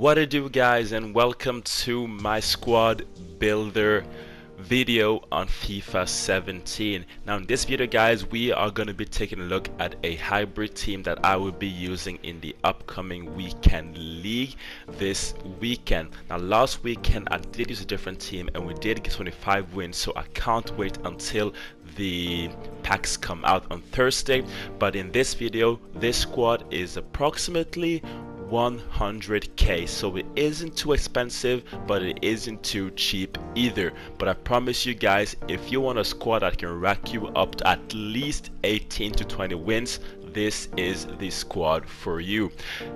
What it do, guys, and welcome to my squad builder video on FIFA 17. Now in this video, guys, we are going to be taking a look at a hybrid team that I will be using in the upcoming weekend league this weekend. Now last weekend I did use a different team and we did get 25 wins, so I can't wait until the packs come out on Thursday. But in this video, this squad is approximately 100k, so it isn't too expensive, but it isn't too cheap either. But I promise you guys, if you want a squad that can rack you up to at least 18 to 20 wins, this is the squad for you.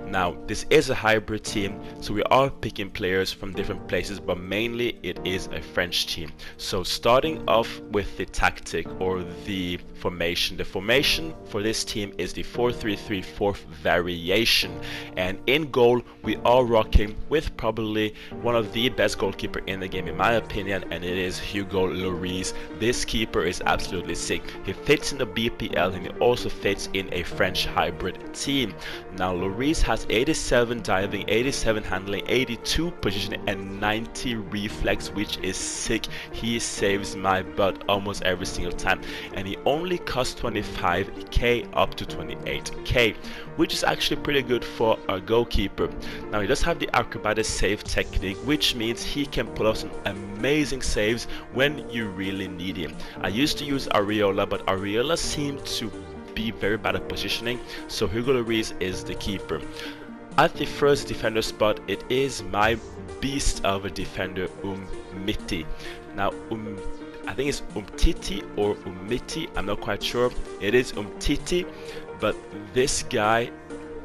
Now this is a hybrid team, so we are picking players from different places, but mainly it is a French team. So starting off with the tactic or the formation. The formation for this team is the 4-3-3 fourth variation, and in goal we are rocking with probably one of the best goalkeeper in the game in my opinion, and it is Hugo Lloris. This keeper is absolutely sick. He fits in the BPL and he also fits in a French hybrid team. Now Lloris has 87 diving, 87 handling, 82 positioning and 90 reflex, which is sick. He saves my butt almost every single time, and he only costs 25k up to 28k, which is actually pretty good for a goalkeeper. Now he does have the acrobatic save technique, which means he can pull off some amazing saves when you really need him. I used to use Areola, but Areola seemed to be very bad at positioning, so Hugo Lloris is the keeper. At the first defender spot, it is my beast of a defender, Umtiti. Now I think it's Umtiti or Umtiti, I'm not quite sure. It is Umtiti, but this guy,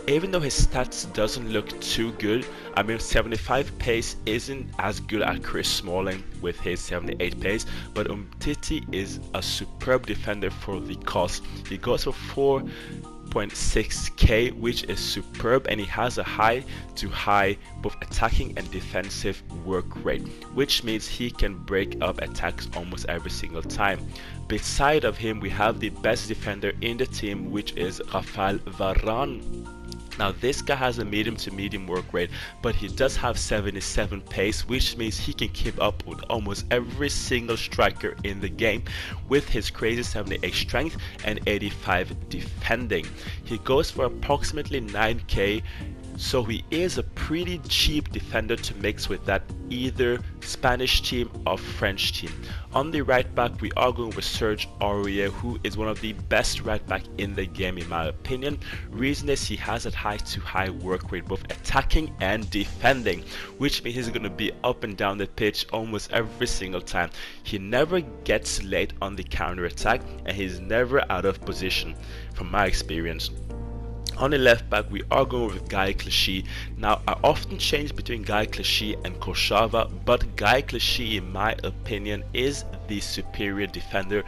even though his stats doesn't look too good, I mean 75 pace isn't as good as Chris Smalling with his 78 pace, but Umtiti is a superb defender for the cost. He goes for 4.6k, which is superb, and he has a high to high both attacking and defensive work rate, which means he can break up attacks almost every single time. Beside of him we have the best defender in the team, which is Raphael Varane. Now this guy has a medium to medium work rate, but he does have 77 pace, which means he can keep up with almost every single striker in the game with his crazy 78 strength and 85 defending. He goes for approximately 9k, so he is a pretty cheap defender to mix with that either Spanish team or French team. On the right back we are going with Serge Aurier, who is one of the best right back in the game in my opinion. Reason is he has a high to high work rate both attacking and defending, which means he's going to be up and down the pitch almost every single time. He never gets late on the counter attack and he's never out of position from my experience. On the left back we are going with Guy Clichy. Now I often change between Guy Clichy and Koshava, but Guy Clichy in my opinion is the superior defender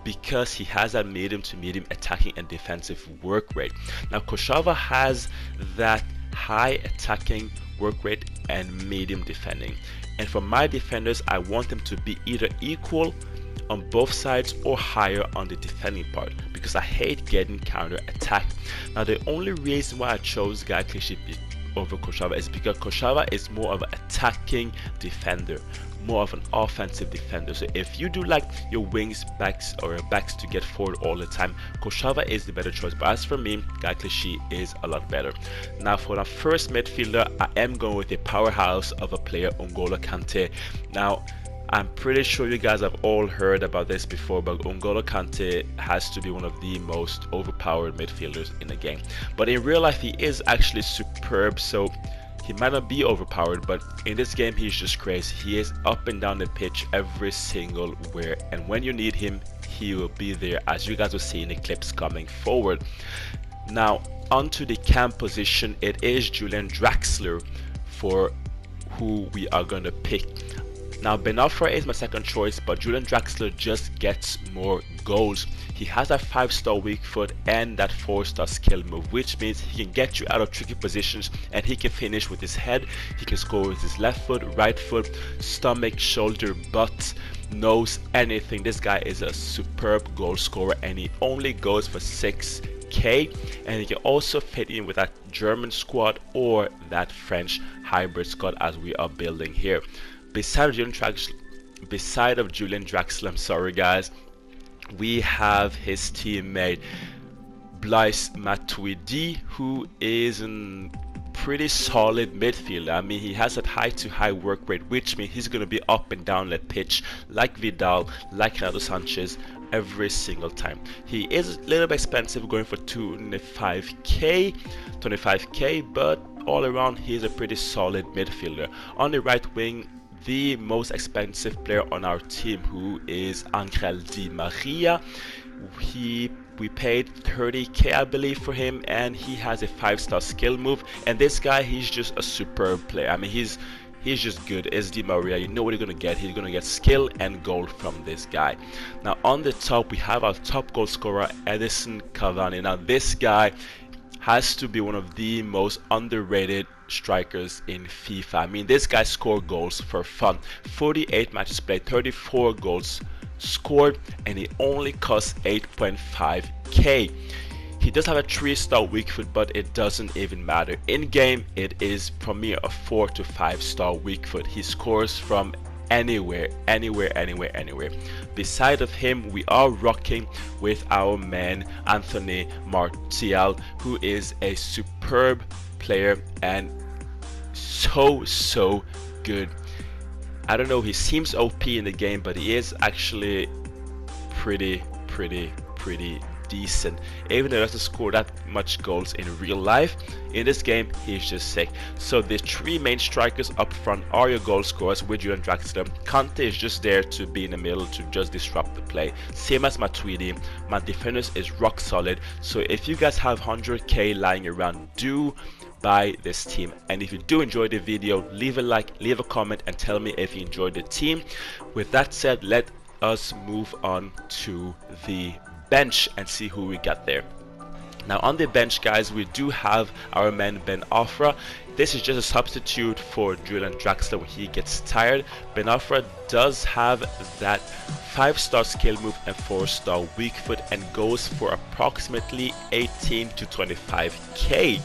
because he has that medium to medium attacking and defensive work rate. Now Koshava has that high attacking work rate and medium defending, and for my defenders I want them to be either equal on both sides or higher on the defending part, because I hate getting counter attacked. Now the only reason why I chose Guy Clichy over Koshava is because Koshava is more of an attacking defender, more of an offensive defender. So if you do like your wings, backs or your backs to get forward all the time, Koshava is the better choice, but as for me, Guy Clichy is a lot better. Now for the first midfielder, I am going with a powerhouse of a player, N'Golo Kante. Now I'm pretty sure you guys have all heard about this before, but N'Golo Kante has to be one of the most overpowered midfielders in the game. But in real life, he is actually superb, so he might not be overpowered, but in this game, he's just crazy. He is up and down the pitch every single where, and when you need him, he will be there, as you guys will see in the clips coming forward. Now, onto the cam position, it is Julian Draxler for who we are going to pick. Now Ben Arfa is my second choice, but Julian Draxler just gets more goals. He has that 5-star weak foot and that 4-star skill move, which means he can get you out of tricky positions and he can finish with his head. He can score with his left foot, right foot, stomach, shoulder, butt, nose, anything. This guy is a superb goal scorer and he only goes for 6 k, and he can also fit in with that German squad or that French hybrid squad as we are building here. Beside of Julian Draxler, I'm sorry guys, we have his teammate Blaise Matuidi, who is a pretty solid midfielder. I mean, he has that high to high work rate, which means he's going to be up and down the pitch like Vidal, like Renato Sanchez every single time. He is a little bit expensive, going for 25k, but all around he's a pretty solid midfielder. On the right wing, the most expensive player on our team, who is Angel Di Maria. We paid 30k I believe for him, and he has a 5-star skill move, and this guy, he's just a superb player. I mean, he's just good. It's Di Maria, you know what you're gonna get. He's gonna get skill and goal from this guy. Now on the top we have our top goal scorer, Edison Cavani. Now this guy has to be one of the most underrated strikers in FIFA. I mean, this guy scored goals for fun. 48 matches played, 34 goals scored, and he only costs 8.5k. He does have a 3-star weak foot, but it doesn't even matter. In game, it is for me a 4 to 5-star weak foot. He scores from anywhere. Beside of him, we are rocking with our man Anthony Martial, who is a superb player and so good. I don't know, he seems OP in the game, but he is actually pretty decent. Even though he doesn't score that much goals in real life, in this game he's just sick. So the 3 main strikers up front are your goal scorers with Julian Draxler. Conte is just there to be in the middle to just disrupt the play. Same as Matuidi. My defenders is rock solid. So if you guys have 100k lying around, do buy this team. And if you do enjoy the video, leave a like, leave a comment, and tell me if you enjoyed the team. With that said, let us move on to the bench and see who we got there. Now on the bench, guys, we do have our man Ben Afra. This is just a substitute for Julian Draxler when he gets tired. Ben Afra does have that 5-star skill move and 4-star weak foot, and goes for approximately 18 to 25k,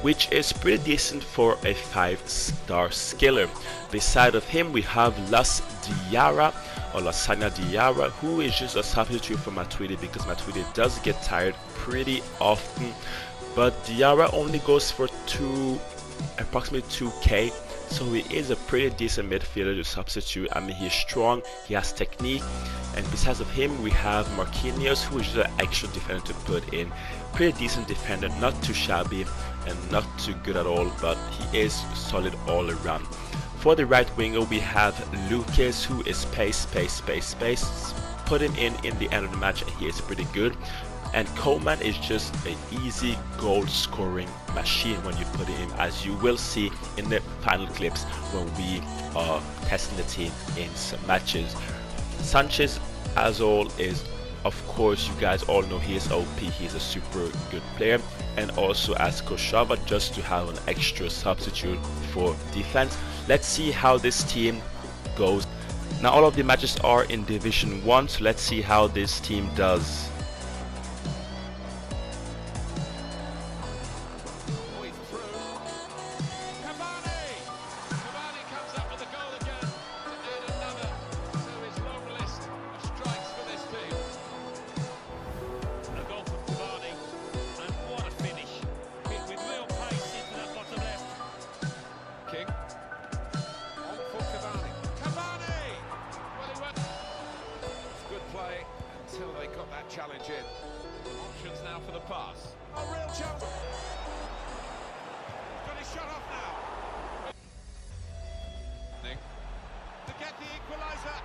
which is pretty decent for a 5-star skiller. Beside of him, we have Lasagna Diarra, who is just a substitute for Matuidi because Matuidi does get tired pretty often. But Diarra only goes for approximately 2k, so he is a pretty decent midfielder to substitute. I mean, he's strong, he has technique. And besides of him, we have Marquinhos, who is just an extra defender to put in. Pretty decent defender, not too shabby and not too good at all, but he is solid all around. For the right winger, we have Lucas, who is pace. Put him in the end of the match and he is pretty good. And Coleman is just an easy goal scoring machine when you put it in, as you will see in the final clips when we are testing the team in some matches. Sanchez, as all, is, of course, you guys all know he is OP, he's a super good player. And also as Koshava, just to have an extra substitute for defense. Let's see how this team goes. Now all of the matches are in Division 1, so let's see how this team does. Challenge in. Options now for the pass. A real chance. Got his shot off now. To get the equaliser.